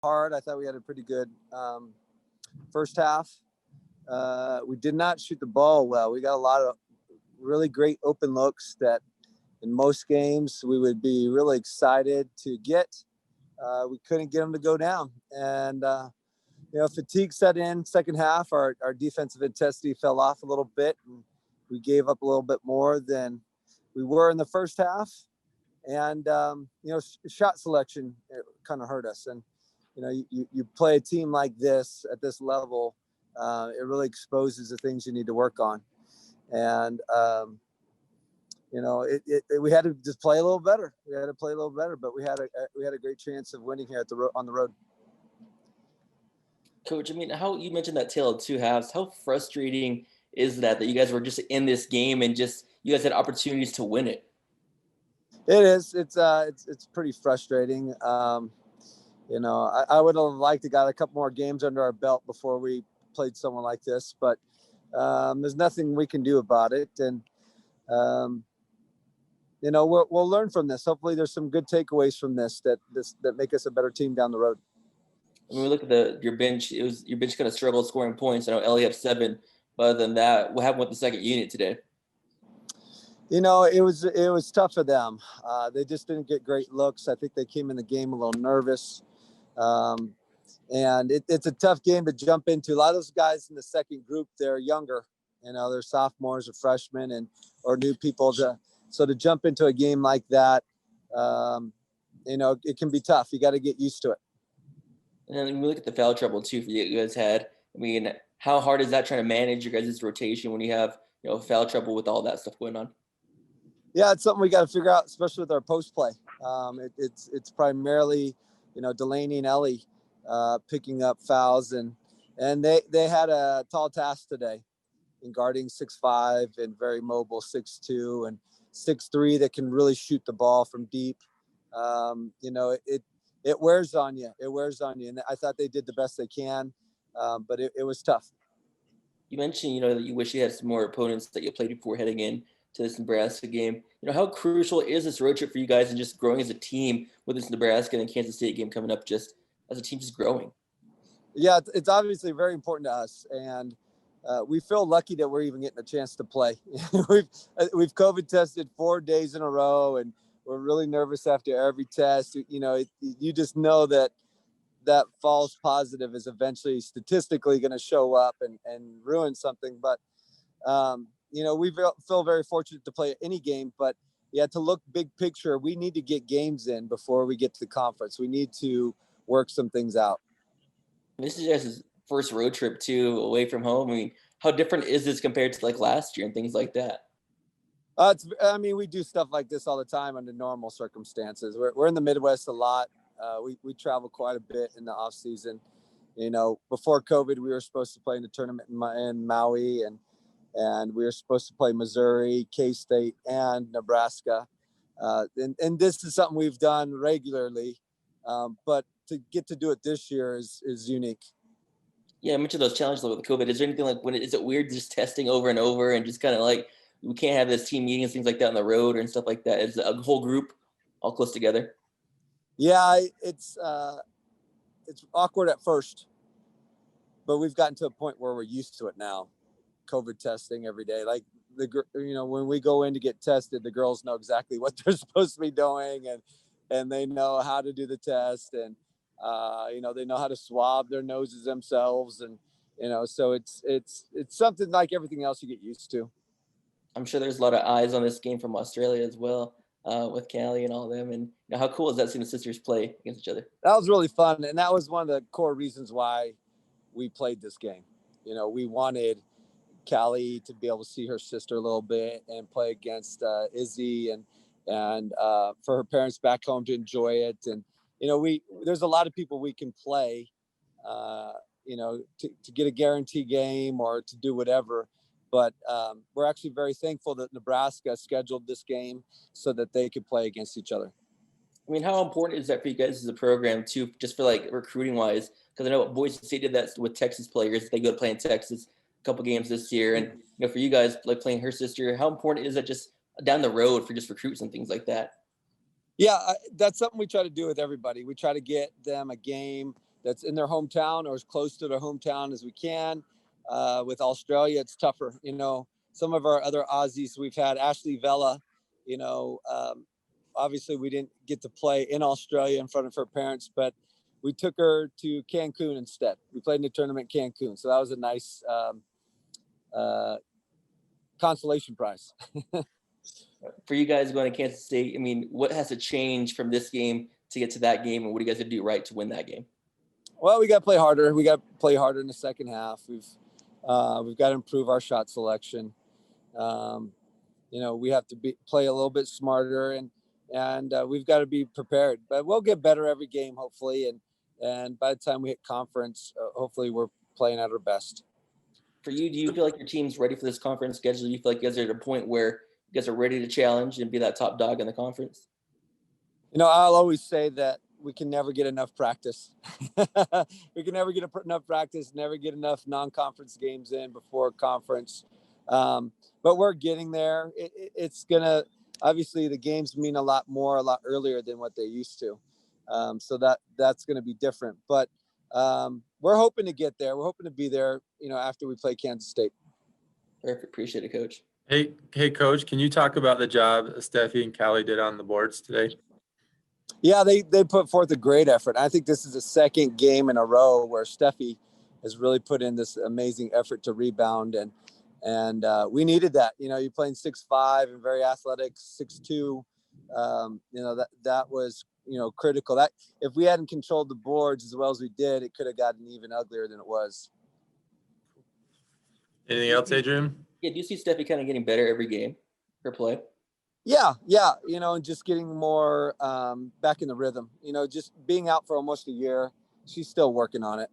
hard. I thought we had a pretty good first half. We did not shoot the ball well. We got a lot of really great open looks that in most games we would be really excited to get. We couldn't get them to go down. And, fatigue set in second half. Our defensive intensity fell off a little bit. And we gave up a little bit more than we were in the first half. And, shot selection kind of hurt us. And, you play a team like this at this level, it really exposes the things you need to work on. And, we had to just play a little better. We had to play a little better, but we had a great chance of winning here on the road. Coach, how you mentioned that tale of two halves. How frustrating is that you guys were just in this game and just you guys had opportunities to win it? It is. It's pretty frustrating. I would have liked to got a couple more games under our belt before we played someone like this, but there's nothing we can do about it. And we'll learn from this. Hopefully, there's some good takeaways from this that make us a better team down the road. When we look at your bench, your bench kind of struggled scoring points. I know Ellie had 7, but other than that, what happened with the second unit today? It was tough for them. They just didn't get great looks. I think they came in the game a little nervous. And it's a tough game to jump into. A lot of those guys in the second group, they're younger. They're sophomores or freshmen or new people. So to jump into a game like that, it can be tough. You got to get used to it. And then when we look at the foul trouble too, you guys had. How hard is that trying to manage your guys' rotation when you have foul trouble with all that stuff going on? Yeah, it's something we got to figure out, especially with our post play. It's primarily, Delaney and Ellie picking up fouls, and they had a tall task today in guarding 6'5" and very mobile 6'2" and 6'3" that can really shoot the ball from deep. It wears on you. It wears on you, and I thought they did the best they can, but it was tough. You mentioned, that you wish you had some more opponents that you played before heading in to this Nebraska game. How crucial is this road trip for you guys and just growing as a team with this Nebraska and Kansas State game coming up, just as a team just growing? Yeah, it's obviously very important to us, and we feel lucky that we're even getting a chance to play. We've COVID tested 4 days in a row, and we're really nervous after every test. You just know that false positive is eventually statistically going to show up and ruin something. But, we feel very fortunate to play any game. But, to look big picture, we need to get games in before we get to the conference. We need to work some things out. This is just his first road trip, too, away from home. How different is this compared to, last year and things like that? We do stuff like this all the time under normal circumstances. We're in the Midwest a lot. We travel quite a bit in the off season. Before COVID, we were supposed to play in the tournament in Maui, and we were supposed to play Missouri, K-State, and Nebraska. And this is something we've done regularly, but to get to do it this year is unique. Yeah, I mentioned those challenges with COVID. Is there anything is it weird just testing over and over and just kind of we can't have this team meetings, things like that on the road and stuff like that? Is a whole group all close together? Yeah, it's awkward at first, but we've gotten to a point where we're used to it now. COVID testing every day. When we go in to get tested, the girls know exactly what they're supposed to be doing, and they know how to do the test, and they know how to swab their noses themselves, and so it's something like everything else you get used to. I'm sure there's a lot of eyes on this game from Australia as well, with Callie and all of them. And how cool is that seeing the sisters play against each other? That was really fun, and that was one of the core reasons why we played this game. We wanted Callie to be able to see her sister a little bit and play against Izzy, and for her parents back home to enjoy it. And there's a lot of people we can play, to get a guarantee game or to do whatever. But we're actually very thankful that Nebraska scheduled this game so that they could play against each other. How important is that for you guys as a program too, just for recruiting wise? Because I know Boise State did that with Texas players. They go to play in Texas a couple games this year. And for you guys playing her sister, how important is that just down the road for just recruits and things like that? Yeah, that's something we try to do with everybody. We try to get them a game that's in their hometown or as close to their hometown as we can. With Australia, it's tougher. You know, some of our other Aussies we've had, Ashley Vella, you know, obviously we didn't get to play in Australia in front of her parents, but we took her to Cancun instead. We played in the tournament in Cancun. So that was a nice consolation prize. For you guys going to Kansas State, I mean, what has to change from this game to get to that game, and what do you guys have to do right to win that game? Well, we got to play harder. We got to play harder in the second half. We've got to improve our shot selection. You know, we have to play a little bit smarter, and we've got to be prepared. But we'll get better every game, hopefully. And by the time we hit conference, hopefully we're playing at our best. For you, do you feel like your team's ready for this conference schedule? Do you feel like you guys are at a point where you guys are ready to challenge and be that top dog in the conference? You know, I'll always say that we can never get enough practice. We can never get enough practice, never get enough non-conference games in before conference. But we're getting there. It's going to, obviously the games mean a lot more, a lot earlier than what they used to. So that's going to be different. But we're hoping to get there. We're hoping to be there, you know, after we play Kansas State. Perfect. Appreciate it, Coach. Hey, Coach, can you talk about the job Steffi and Callie did on the boards today? Yeah, they put forth a great effort. I think this is the second game in a row where Steffi has really put in this amazing effort to rebound, and we needed that. You know, you're playing 6'5" and very athletic, 6'2". You know, that was, you know, critical. That if we hadn't controlled the boards as well as we did, it could have gotten even uglier than it was. Anything else, Adrian? Yeah, do you see Steffi kind of getting better every game, her play? Yeah, you know, and just getting more back in the rhythm. You know, just being out for almost a year, she's still working on it.